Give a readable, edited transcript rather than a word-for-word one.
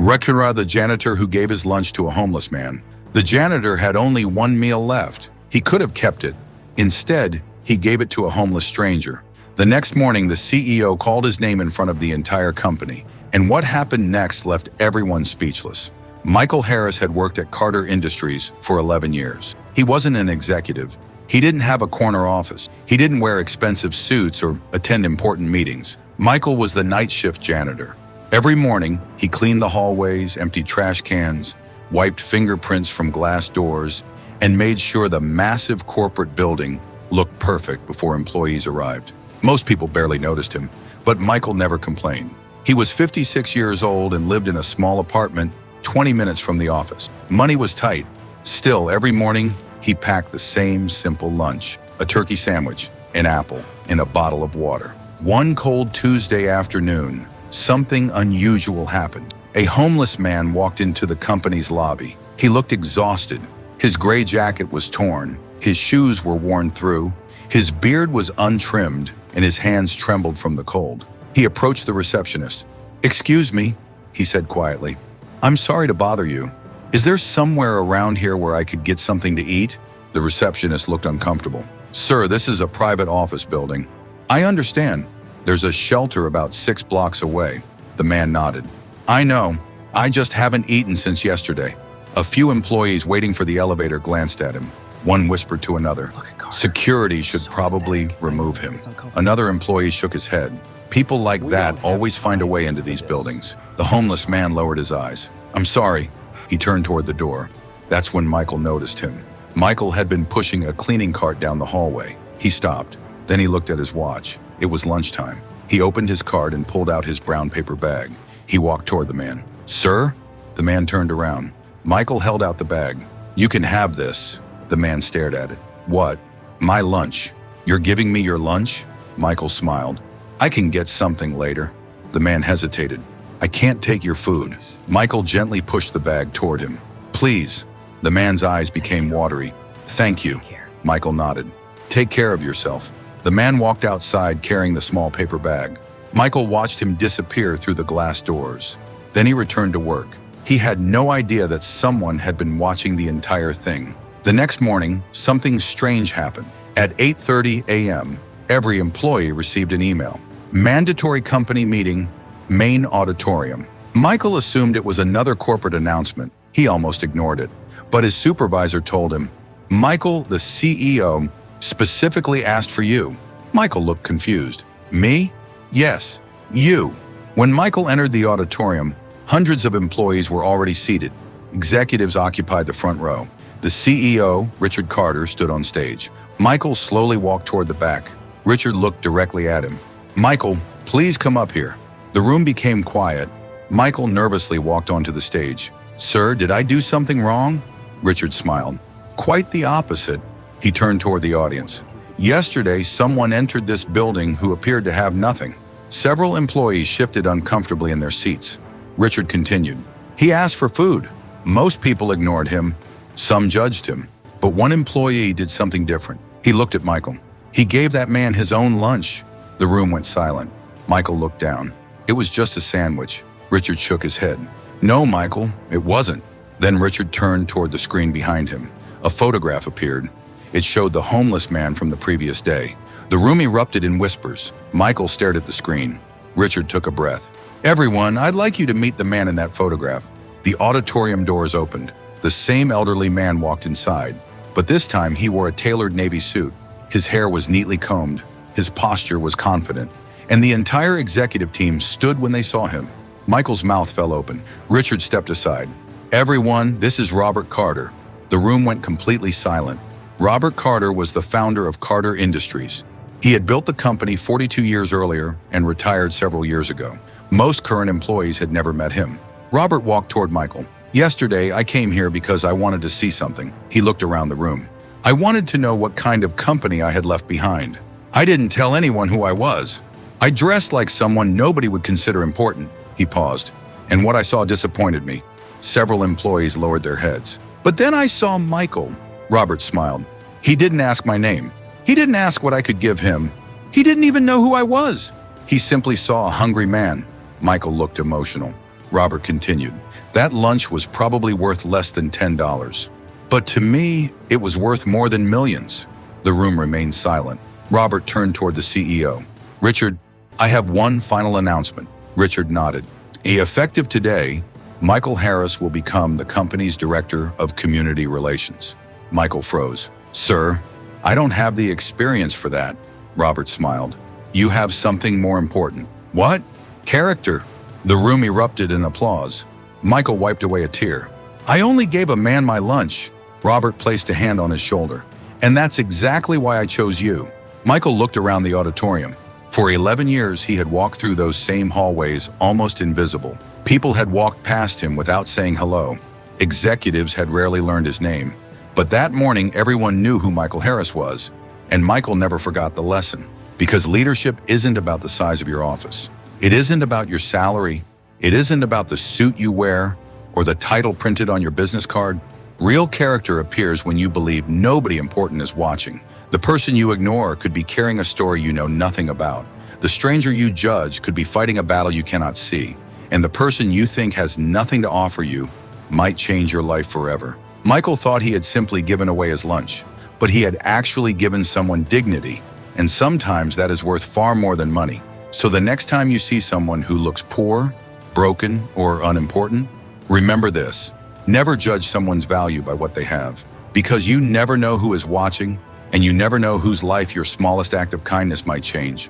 Rekura, the janitor who gave his lunch to a homeless man. The janitor had only one meal left. He could have kept it. Instead, he gave it to a homeless stranger. The next morning, the CEO called his name in front of the entire company. And what happened next left everyone speechless. Michael Harris had worked at Carter Industries for 11 years. He wasn't an executive. He didn't have a corner office. He didn't wear expensive suits or attend important meetings. Michael was the night shift janitor. Every morning, he cleaned the hallways, emptied trash cans, wiped fingerprints from glass doors, and made sure the massive corporate building looked perfect before employees arrived. Most people barely noticed him, but Michael never complained. He was 56 years old and lived in a small apartment 20 minutes from the office. Money was tight. Still, every morning, he packed the same simple lunch: a turkey sandwich, an apple, and a bottle of water. One cold Tuesday afternoon, something unusual happened. A homeless man walked into the company's lobby. He looked exhausted. His gray jacket was torn. His shoes were worn through. His beard was untrimmed, and his hands trembled from the cold. He approached the receptionist. "Excuse me," he said quietly. "I'm sorry to bother you. Is there somewhere around here where I could get something to eat?" The receptionist looked uncomfortable. "Sir, this is a private office building." "I understand. There's a shelter about 6 blocks away." The man nodded. "I know. I just haven't eaten since yesterday." A few employees waiting for the elevator glanced at him. One whispered to another, "Security should probably remove him." Another employee shook his head. People like that always find a way into these buildings. The homeless man lowered his eyes. "I'm sorry." He turned toward the door. That's when Michael noticed him. Michael had been pushing a cleaning cart down the hallway. He stopped. Then he looked at his watch. It was lunchtime. He opened his cart and pulled out his brown paper bag. He walked toward the man. "Sir?" The man turned around. Michael held out the bag. "You can have this." The man stared at it. "What?" "My lunch." "You're giving me your lunch?" Michael smiled. "I can get something later." The man hesitated. "I can't take your food." Michael gently pushed the bag toward him. "Please." The man's eyes became watery. "Thank you." Michael nodded. "Take care of yourself." The man walked outside carrying the small paper bag. Michael watched him disappear through the glass doors. Then he returned to work. He had no idea that someone had been watching the entire thing. The next morning, something strange happened. At 8:30 a.m., every employee received an email. "Mandatory company meeting, main auditorium." Michael assumed it was another corporate announcement. He almost ignored it. But his supervisor told him, "Michael, the CEO, specifically asked for you." Michael looked confused. "Me?" "Yes, you." When Michael entered the auditorium, hundreds of employees were already seated. Executives occupied the front row. The CEO, Richard Carter, stood on stage. Michael slowly walked toward the back. Richard looked directly at him. "Michael, please come up here." The room became quiet. Michael nervously walked onto the stage. "Sir, did I do something wrong?" Richard smiled. "Quite the opposite." He turned toward the audience. "Yesterday, someone entered this building who appeared to have nothing." Several employees shifted uncomfortably in their seats. Richard continued. "He asked for food. Most people ignored him. Some judged him. But one employee did something different. He looked at Michael. He gave that man his own lunch." The room went silent. Michael looked down. "It was just a sandwich." Richard shook his head. "No, Michael, it wasn't." Then Richard turned toward the screen behind him. A photograph appeared. It showed the homeless man from the previous day. The room erupted in whispers. Michael stared at the screen. Richard took a breath. "Everyone, I'd like you to meet the man in that photograph." The auditorium doors opened. The same elderly man walked inside, but this time he wore a tailored navy suit. His hair was neatly combed. His posture was confident. And the entire executive team stood when they saw him. Michael's mouth fell open. Richard stepped aside. "Everyone, this is Robert Carter." The room went completely silent. Robert Carter was the founder of Carter Industries. He had built the company 42 years earlier and retired several years ago. Most current employees had never met him. Robert walked toward Michael. "Yesterday, I came here because I wanted to see something." He looked around the room. "I wanted to know what kind of company I had left behind. I didn't tell anyone who I was. I dressed like someone nobody would consider important." He paused. "And what I saw disappointed me." Several employees lowered their heads. "But then I saw Michael." Robert smiled. "He didn't ask my name. He didn't ask what I could give him. He didn't even know who I was. He simply saw a hungry man." Michael looked emotional. Robert continued. That lunch was probably worth less than $10. But to me, it was worth more than millions. The room remained silent. Robert turned toward the CEO. Richard, I have one final announcement. Richard nodded. Effective today, Michael Harris will become the company's Director of Community Relations. Michael froze. Sir, I don't have the experience for that. Robert smiled. You have something more important. What? Character. The room erupted in applause. Michael wiped away a tear. I only gave a man my lunch. Robert placed a hand on his shoulder. And that's exactly why I chose you. Michael looked around the auditorium. For 11 years, he had walked through those same hallways, almost invisible. People had walked past him without saying hello. Executives had rarely learned his name. But that morning, everyone knew who Michael Harris was. And Michael never forgot the lesson. Because leadership isn't about the size of your office. It isn't about your salary. It isn't about the suit you wear or the title printed on your business card. Real character appears when you believe nobody important is watching. The person you ignore could be carrying a story you know nothing about. The stranger you judge could be fighting a battle you cannot see. And the person you think has nothing to offer you might change your life forever. Michael thought he had simply given away his lunch, but he had actually given someone dignity. And sometimes that is worth far more than money. So the next time you see someone who looks poor, broken, or unimportant, remember this. Never judge someone's value by what they have, because you never know who is watching, and you never know whose life your smallest act of kindness might change.